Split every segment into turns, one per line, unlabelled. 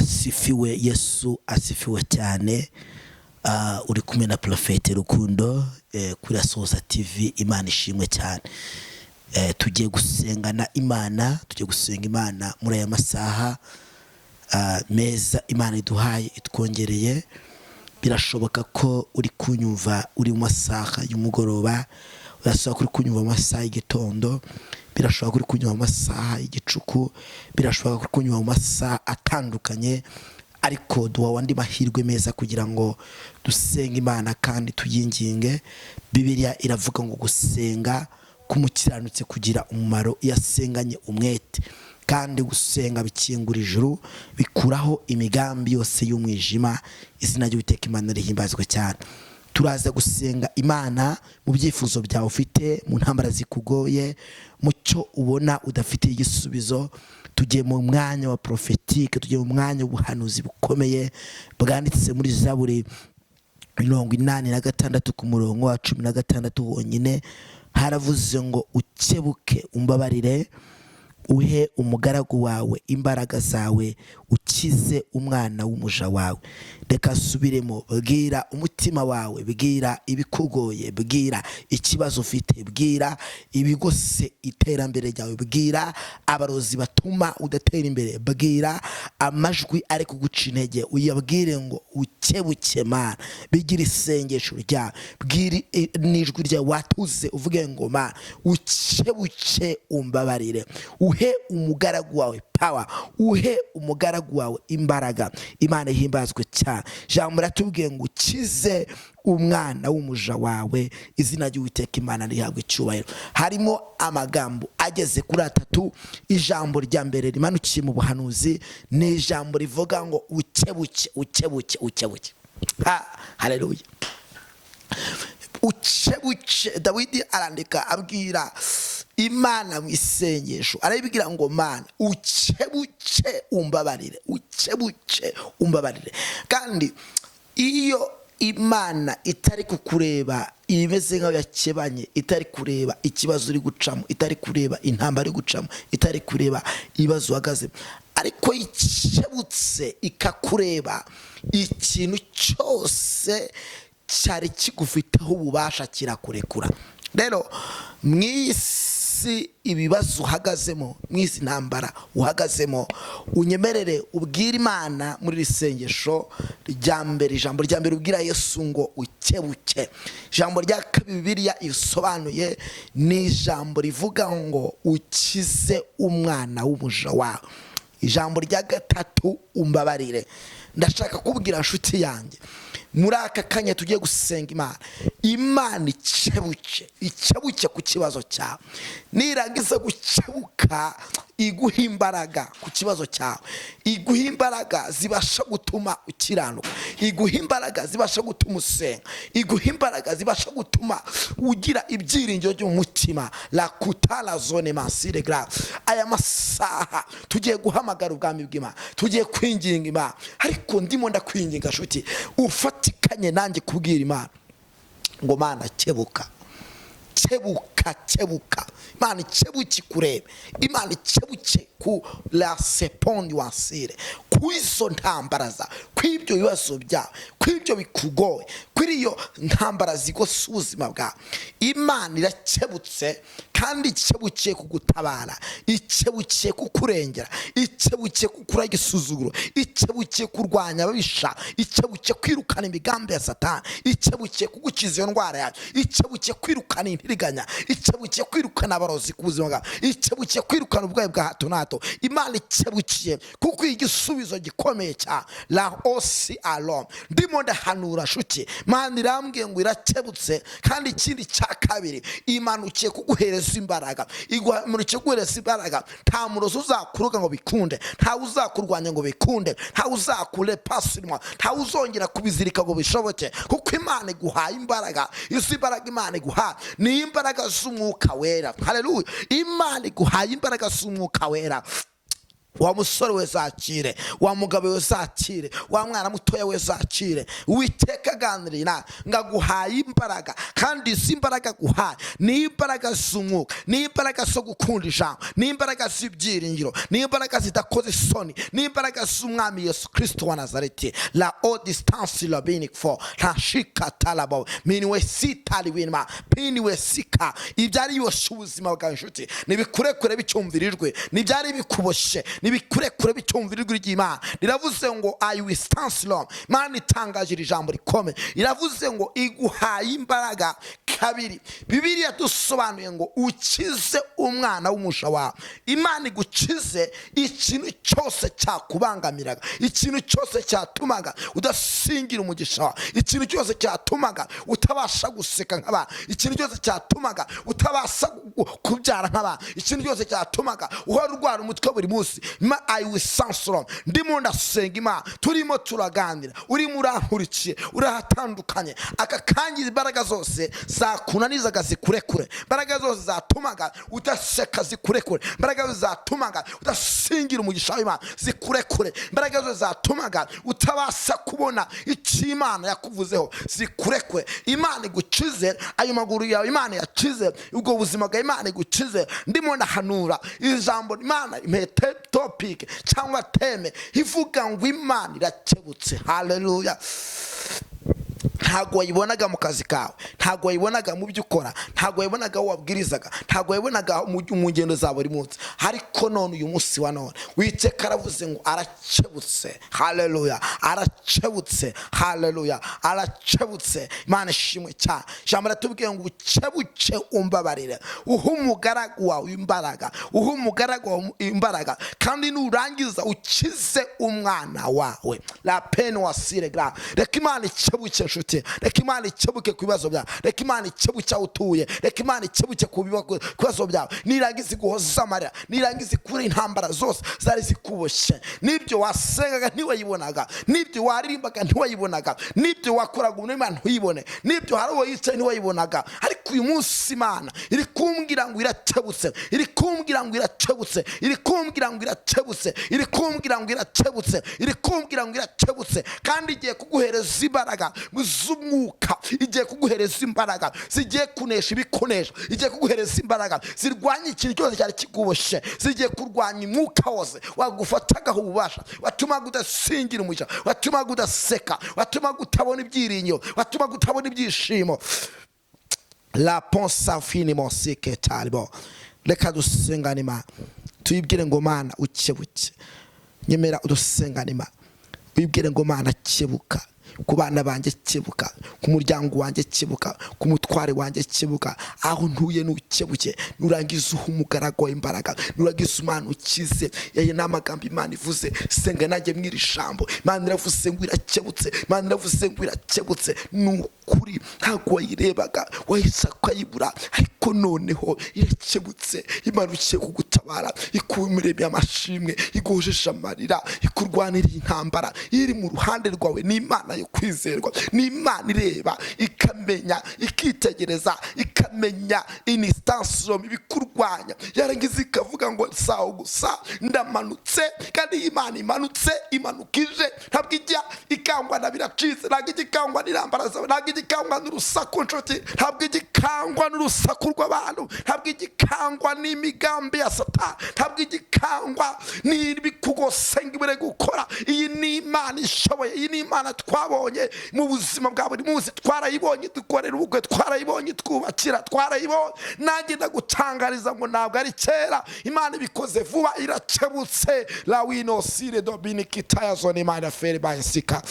asifiwe, Yesu asifiwe cyane. Uri kumwe na Prophet Rukundo kuri Sosa TV. Imana ishimwe cyane. Tugiye gusengana Imana, tugiye gusenga Imana muri aya masaha meza Imana iduhaye itwongereye. Birashoboka ko uri kunyumva uri mu masaha y'umugoroba, birashoboka uri kunyumva mu masaha y'igitondo, birashoboka uri kunyumva mu masaha y'igicuku, birashoboka uri kunyumva mu masaha atandukanye, ariko duha wandi mahirwe meza kugira ngo dusenga Imana kandi tuyinginge. Bibiliya iravuga ngo gusenga kumukiranutse kugira umumaro yasenganye umwete, kandi gusenga bikingura ijuru, bikuraho imigambi yose y'umwijima. Izina ry'Uwiteka Imana rihimbazwe cyane. Turaza gusenga Imana mu byifuzo byawe ufite, mu ntambara zikugoye, mu cyo ubona udafite igisubizo. Tugiye mu mwanya wa prophetique, tugiye mu mwanya w'ubuhanuzi bukomeye bwanditse muri Zaburi 86 ku murongo wa 16 wonyine. Haravuze ngo ukebuke umbabarire, uhe umugaragu wawe imbaraga zawe, ukize umwana w'umuja wawe. Reka subiremo, bwira umutima wawe, bwira ibikugoye, bwira ikibazo ufite, bwira ibigose iterambere ryawe, bwira abarozi batuma udatera imbere, bwira amajwi ari kuguca intege, uyabwire ngo ukebuke Mana. Bigira isengesho ryawe, bwira n'ijwi ryawe watuze, uvuge ngo Mana ukebuke umbabarire, uhe umugaragu wawe power, uhe umugaragu wawe imbaraga. Imana ihimbazwe cyane. Jambo ratubwiye ngo ukize umwana w'umuja wawe. Izina ry'Uwiteka Imana rihabwe icyubahiro. Harimo amagambo ageze kuri 3. Ijambo rya mbere rimanukiye mu buhanuzi ni ijambo rivuga ngo ukebuke, ukebuke, ukebuke. Haleluya. Ukebuke. Dawidi arandika abwira Imana mu isengesho, arabibwira ngo Mana ukebuke umbabarire, ukebuke umbabarire. Kandi iyo Imana itari kukureba imeze nkaho yakebanye, itari kureba ikibazo uri gucamo, itari kureba intambara uri gucamo, itari kureba ibibazo uhagaze, ariko ikebutse ikakureba, ikintu cyose cyari kigufiteho ububasha kirakurekura. Rero mwisi ibibazo uhagazemo, mwisi ntambara uhagazemo, unyemerere ubwira Imana muri risengesho rya mbere. Ijambo rya mbere ubwira Yesu ngo ukebuke. Ijambo rya kabiri Bibiliya isobanuye ni ijambo rivuga ngo ukize umwana w'umuja wawe. Ijambo rya gatatu umbabarire. Ndashaka kubwira nshuti yanjye, muri aka kanya tugiye gusenga Imana. Imana ikebuke, ikebuke ku kibazo cyawe. Nirangiza gukebuka, iguha imbaraga ku kibazo cyawe, iguha imbaraga zibasha gutuma ukiranuka, iguha imbaraga zibasha gutuma usenga, iguha imbaraga zibasha gutuma ugira ibyiringiro by'umutima. La kutala zone masire grave. Aya masaha tugiye guhamagara ubwami bw'Imana, tugiye kwinginga Imana, ariko ndimo ndakwinginga nshuti ufatikanye nanjye kubwira Imana ngo Mana kebuka, kebuka, kebuka. Imana kebuki kurebe, Imana kebuki ku la sepondi wasire, kuizo ntambaraza, kwibyo bibazo byawe, kwibyo bikugoye, kwiriyo ntambara zigose ubuzima bwawe. Imana irakebutse kandi ikebukiye kugutabara, ikebukiye kukurengera, ikebukiye kukura igisuzuguro, ikebukiye kurwanya ababisha, ikebukiye kwirukana imigambi ya Satani, ikebukiye kugukiza iyo ndwara yawe, ikebukiye kwirukana intiriganya, ikebukiye kwirukana abarozi ku buzima bwawe, ikebukiye kwirukana ubwayo bwa hato na hato. Imana ikebukiye kuko igisubizo gikomeye cyane. La osi alom. Ndimo ndahanura nshuti, Imana irambwiye ngo irakebutse, kandi ikindi cya kabiri imanukiye kuguhereza imbaraga, imanukiye kuguhereza imbaraga. Nta murozi uzakuruga ngo bikunde, nta uzakurwanya ngo bikunde, nta uzakure pasirwa, nta uzongera kubizirika ngo bishoboke, kuko Imana iguhaye imbaraga. Izi imbaraga Imana iguhaye ni imbaraga z'umwuka wera. Haleluya. Imana iguhaye imbaraga z'umwuka wera. wa musore we zakire, wa mugabo we zakire, wa mwana mutoya we zakire. Uwiteka aganiriye nawe ngaguhaye imbaraga, kandi izi imbaraga guhaye ni imbaraga z'umwuka, ni imbaraga zo gukunda ijambo, ni imbaraga z'ibyiringiro, ni imbaraga zidakoze isoni, ni imbaraga z'umwami Yesu Kristo wa Nazareti. La haute distance la bénique fort ntashika talabo miniwe sitali winma piniwe sika. Ibyari yoshe ubuzima bwa inshuti nibikurekure bicyumvirijwe, nibyari bikuboshe nibikurekure bicyumvirijwe ry'Imana. Riravuze ngo I will stand strong. Imana itangaje ijambo rikome, iravuze ngo iguhaye imbaraga kabiri. Bibiliya dusobanuye ngo ukize umwana w'umusha wawe. Imana igukize ikintu cyose cyakubangamiraga, ikintu cyose cyatumaga udasingira umugisha wawe, ikintu cyose cyatumaga utabasha guseka nk'abantu, ikintu cyose cyatumaga utabasha kubyara nk'abantu, ikintu cyose cyatumaga uhora urwara umutwe buri munsi. I will stand strong. Ndimo ndasenga Imana, turimo turaganira, urimo urankurikiye, urahatandukanye. Aka kangira imbaraga zose zakunanizaga zikurekure, imbaraga zose zatumaga udaseka zikurekure, imbaraga zose zatumaga udasingira umugisha w'Imana zikurekure, imbaraga zose zatumaga utabasha kubona icyo Imana yakuvuzeho zikurekure. Imana igukize ayo maguru yawe, Imana yakize ubwo buzima bwa, Imana igukize. Ndimo ndahanura ijambo Imana impete topic cyangwa teme ivuga ngo Imana irakebutse. Haleluya. Ntago wayibonaga mu kazi kawe, ntago wayibonaga mu byo ukora, ntago wayibonaga wabwirizaga, ntago wayibonaga mu ngendo za buri munsi, ariko none uyu munsi wa none Uwiteka aravuze ngo arakebutse. Haleluya, arakebutse. Haleluya, arakebutse. Imana ishimwe cyane. Ijambo ratubwiye ngo ukebuke umbabarire, uha umugaragu wawe imbaraga, uha umugaragu wawe imbaraga, kandi nurangiza ukize umwana wawe. La peine wasire grave. Reka Imana ikebuke nshuti, reka Imana ikebuke ku bibazo byawe, reka Imana ikebuke aho utuye, reka Imana ikebuke ku bibazo byawe. Nirangiza guhoza amarira, nirangiza kuri intambara zose zari zikuboshye, nibyo wasengaga ntiwayibonaga, nibyo waririmbaga ntiwayibonaga, nibyo wakoraga Imana ntuyibone, nibyo hari uwo yicaye ntiwayibonaga, ariko uyu munsi Imana iri kumbwira ngo irakebutse, iri kumbwira ngo irakebutse, iri kumbwira ngo irakebutse, iri kumbwira ngo irakebutse, iri kumbwira ngo irakebutse, kandi igiye kuguhereza imbaraga z'umwuka, igiye kuguhereza imbaraga zigiye kunesha ibikonesha, igiye kuguhereza imbaraga zirwanya ikintu cyose cyari kikuboshye, zigiye kurwanya umwuka wose wagufatagaho ububasha, watumaga udasingira umugisha, watumaga udaseka, watumaga utabona ibyiringiro, watumaga utabona ibyishimo. La ponsa finiment sike talbo. Reka dusengane Imana, tuyibwire ngo Mana ukebuke. Nyemera udusengane Imana, uyibwire ngo Mana kebuka ku bana banjye, kebuka ku muryango wanjye, kebuka ku mutware wanjye, kebuka aho ntuye nukebuke. Nurangiza uha umugaragu imbaraga, nurangiza Imana ukize. Yaye n'amagambo Imana ivuze, senga nanjye mwiri jambo. Imana iravuze ngo irakebutse, Imana iravuze ngo irakebutse. Nukuri ntago wayirebaga wahise kwayibura, ariko noneho irakebutse. Imana ukiye kugutabara, ikumiremye amashimwe, iguhojesha amarira, ikurwanira intambara, iri mu ruhande rwawe. Ni Imana yo kwizerwa, ni Imana ireba ikamenya, ikitegereza, ikamenya instance zo ibikurwanya, yarangiza ikavuga ngo sawa gusa ndamanutse. Kandi Imana imanutse, imanukije, ntabwo ijya ikangwa na biracize, ntabwo ijya ikangwa n'irambara zawe, ntabwo ijya ikangwa n'urusaku nshuti, ntabwo ijya ikangwa n'urusaku rw'abantu, ntabwo ijya ikangwa n'imigambi ya Satani, ntabwo ijya ikangwa n'ibikugose ngo ibure gukora. Iyi ni Imana ishoboye, iyi ni Imana twabonye mu buzima bwa buri munsi, twarayibonye dukorera ubukwe, twarayibonye twubakira, twarayibonye. Nanjye ndagutangariza ngo ntabwo ari kera, Imana ibikoze vuba, irakebutse. La wino sire dobini kitaya zone Imana feri bayisika.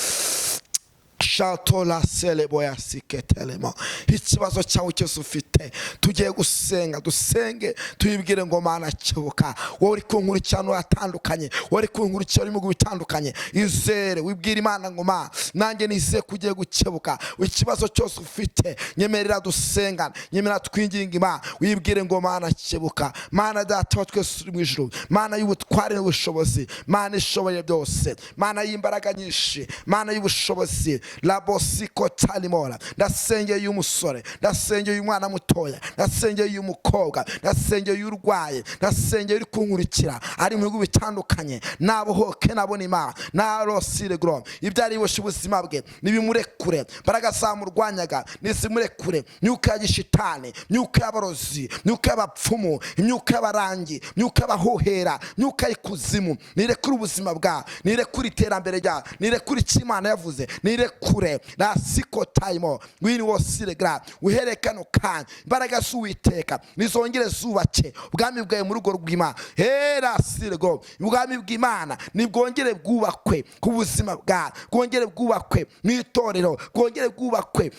Shatola seleboya siketelemo. Ikibazo cyawe cyose ufite tugiye gusenga, dusenge tuyibwire ngo Mana kebuka. Wowe uri kunkurikirana atandukanye, wowe uri kunkurikirana mu bitandukanye, izere wibwire Imana ngo Mana nanjye nize kugiye gukebuka. Ikibazo cyose ufite nyemerera dusengana, nyemerera twinginga Imana, wibwire ngo Mana kebuka. Mana data wa twese uri mu ijuru, Mana y'ubutware n'ubushobozi, Mana ishoboye byose, Mana y'imbaraga nyinshi, Mana y'ubushobozi. la bosiko talimora, ndasengeye umusore, ndasengeye umwana mutoya, ndasengeye umukobwa, ndasengeye urwaye, ndasengeye uri kunkurikira ari mu bihugu bitandukanye, nabohoke nabona Imana, narosire grom ibyari boshe ubuzima bwe nibimurekure, mbaraga zamurwanyaga nizimurekure, myuka ya gishitani, myuka y'abarozi, myuka y'abapfumu, imyuka y'abarangi, myuka y'abahohera, myuka y'ikuzimu, nirekure ubuzima bwa, nirekure iterambere rya, nirekure icyo Imana yavuze, nirekure na siko time wini wosire gra uherekano kan imbaraga z'Uwiteka nizongere zubake ubwami bwawe mu rugo rw'Imana. Hera sirego ubwami bw'Imana nibwongere bwubakwe ku buzima bwawe, bwongere bwubakwe mu itorero, bwongere bwubakwe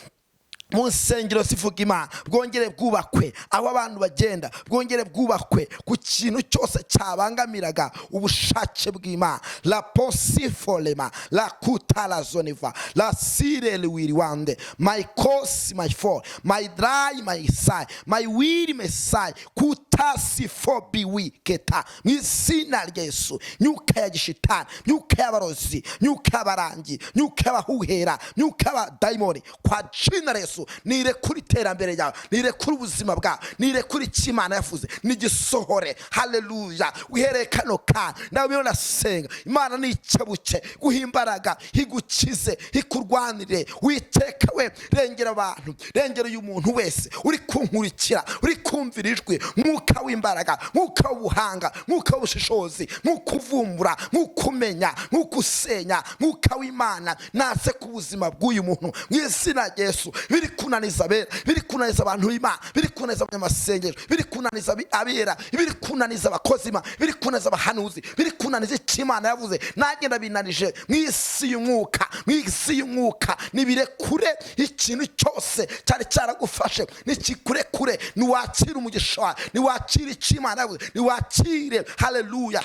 mu nsengero zivuga Imana, bwongere bwubakwe aho abantu bagenda, bwongere bwubakwe ku kintu cyose cyabangamiraga ubushake bw'Imana. La posifolema la kutala zoniva la sire wiriwande my cause my fall my dry my side my weary my side kutasi for be wiketa mu izina rya Yesu. Myuka ya gishitani, myuka y'abarozi, myuka y'abarangi, myuka y'abahuhera, myuka y'abadayimoni kwa jina la Yesu nirekure iterambere ryawe, nirekure ubuzima bwawe, nirekure icyo Imana yavuze nigisohore. Haleluya. Uhereye kano kana nawe nasenga Imana nicebuke guhimbaraga higukize hikurwanire. Witeka we rengera abantu, rengera uyu muntu wese uri kunkurikira, uri kumvira ijwi, mwuka w'imbaraga, mwuka w'ubuhanga, mwuka w'ubushishozi, mwuka uvumbura, mwuka umenya, mwuka usenya, mwuka w'Imana naze ku buzima bw'uyu muntu mu izina rya Yesu. Biri kunaniza abera, biri kunaniza abantu b'Imana, biri kunaniza Amasengesho, biri kunaniza abera, biri kunaniza abakozi b'Imana, biri kunaniza abahanuzi, biri kunaniza icyo Imana yavuze, nanjye ndabinanije mu isi y'umwuka, mu isi y'umwuka. Nibirekure ikintu cyose cyari cyaragufashe, nikikurekure, niwakire umugisha wawe, niwakire icyo Imana yavuze, niwakire. Haleluya.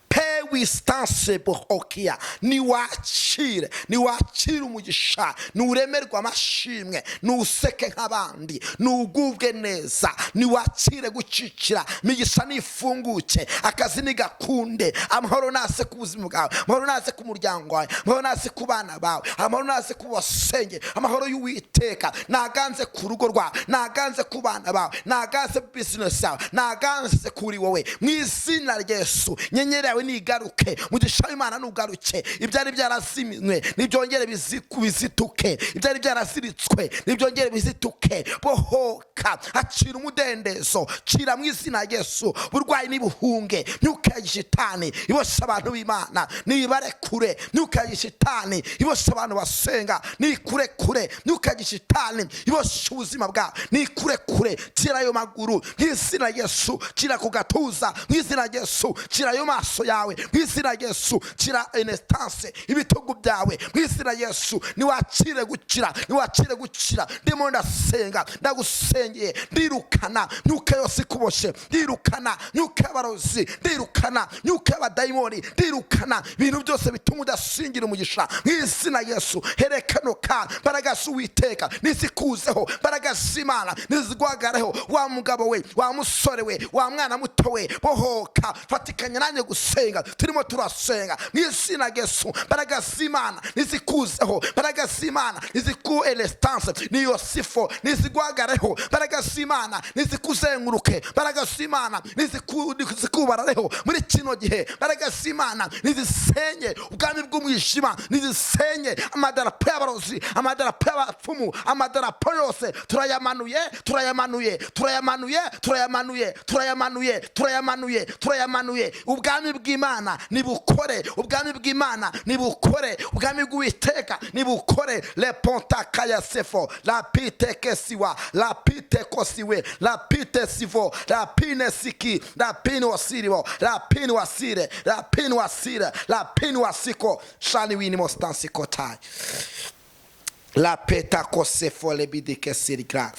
Pewistanse bohokia niwakire, niwakire umugisha, nuremerwa amashimwe, nuseke nk'abandi, nugubwe neza, niwakire gucicira, migisha nifunguke, akazi nigakunde, amahoro nase ku buzima bwawe, amahoro nase ku muryango wawe, amahoro nase ku bana bawe, amahoro nase ku basenge, amahoro y'Uwiteka naganze ku rugo rwawe, naganze ku bana bawe, naganze business yawe, naganze kuri wowe mu izina rya Yesu. Nyenyeri yawe nigaruke, mugisha w'Imana nugaruke, ibyari byarazimwe nibyongere bizituke, ibyari byaraziritswe nibyongere bizituke. Bohoka, acira umudendezo, cira mu izina rya Yesu. Burwayi nibuhunge, myuka ya gishitani ibosha abantu b'Imana nibarekure, myuka ya gishitani ibosha abantu basenga nikurekure, myuka ya gishitani ibosha ubuzima bwawe nikurekure. Cira ayo maguru mu izina rya Yesu, cira ku gatuza mu izina rya Yesu, cira ayo maso yawe mu izina rya Yesu, cira instance ibitugu byawe mu izina rya Yesu. Niwakire gukira, niwakire gukira. Ndimo ndasenga, ndagusengeye, ndirukana myuka yose ikuboshe, ndirukana myuka y'abarozi, ndirukana myuka y'abadayimoni, ndirukana ibintu byose bituma udasingira umugisha mu izina rya Yesu. Herekano ka mbaraga z'Uwiteka nizikuzeho, mbaraga z'Imana nizigwagareho. Wa mugabo we, wa musore we, wa mwana muto we, bohoka, fatikanya nanjye gusenga. Turimo turasenga mu izina rya Yesu. Mbaraga z'Imana nizikuzeho, mbaraga z'Imana niziku elestance niyo sifo nizigwagareho, mbaraga z'Imana nizikuzenguruke, mbaraga z'Imana nizikubarareho muri kino gihe, mbaraga z'Imana nizisenye ubwami bw'umwijima, nizisenye amadarapo y'abarozi, amadarapo y'abapfumu, amadarapo yose turayamanuye, turayamanuye, turayamanuye, turayamanuye, turayamanuye, turayamanuye, turayamanuye. Ubwami bw'Imana nibukore, ubwami bw'Imana nibukore, ubwami bw'Uwiteka nibukore. Le ponta kaya sefo, la pite kesiwa, la pite kosiwe, la pite sivo, la pine siki, la pine wasirivo, la pine wasire, la pine wasire, la pine wasiko, shani wini mostansi kotai. La peta kosefo le bidike sirikra,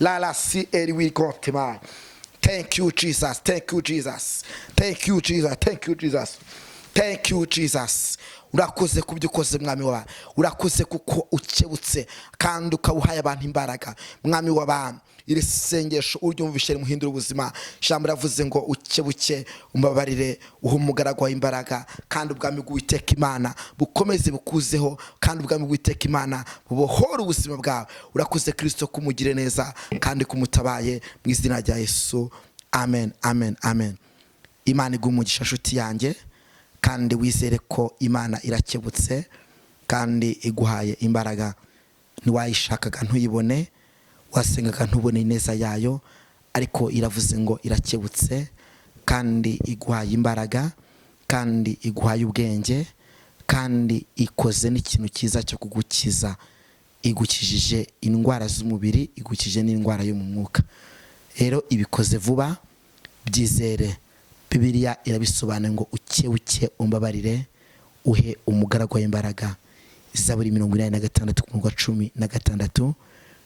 la si eriwi kontimai. Thank you, Jesus. Thank you, Jesus. Thank you, Jesus. Thank you, Jesus. Thank you, Jesus. urakoze kubyo ukoze mwami w'abantu, urakoze kuko ukebutse kandi ukawuhaye abantu imbaraga mwami w'abantu. Iri sengesho uryumvishe rimuhindura ubuzima. Ijambo ravuze ngo ukebuke umbabarire uha umugaragu wawe imbaraga, kandi ubwami bw'Uwiteka Imana bukomeze bukuzeho, kandi ubwami bw'Uwiteka Imana bubohora ubuzima bwawe. Urakoze Kristo kumugire neza kandi kumutabaye mu izina rya Yesu, amen, amen, amen. Imana iguhe umugisha nshuti yanjye, kandi wizere ko Imana irakebutse kandi iguhaye imbaraga. Ntiwayishakaga ntuyibone, wasengaga ntubone ineza yayo, ariko iravuze ngo irakebutse kandi iguhaye imbaraga, kandi iguhaye ubwenge, kandi ikoze n'ikintu cyiza cyo kugukiza. Igukijije indwara z'umubiri, igukije n'indwara yo mu mwuka. Rero ibikoze vuba, byizere. Bibiliya irabisobanura ngo ukebuke umbabarire uhe umugaragu wawe imbaraga. Zaburi 86:16.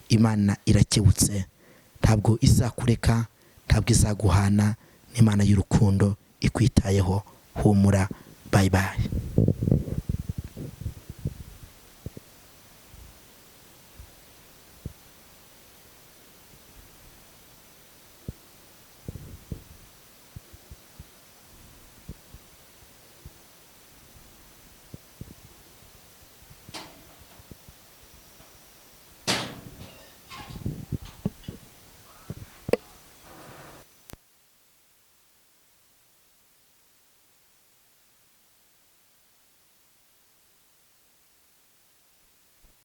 Imana irakebutse, ntabwo izakureka, ntabwo izaguhana. N'Imana y'urukundo ikwitayeho. Humura, bye bye.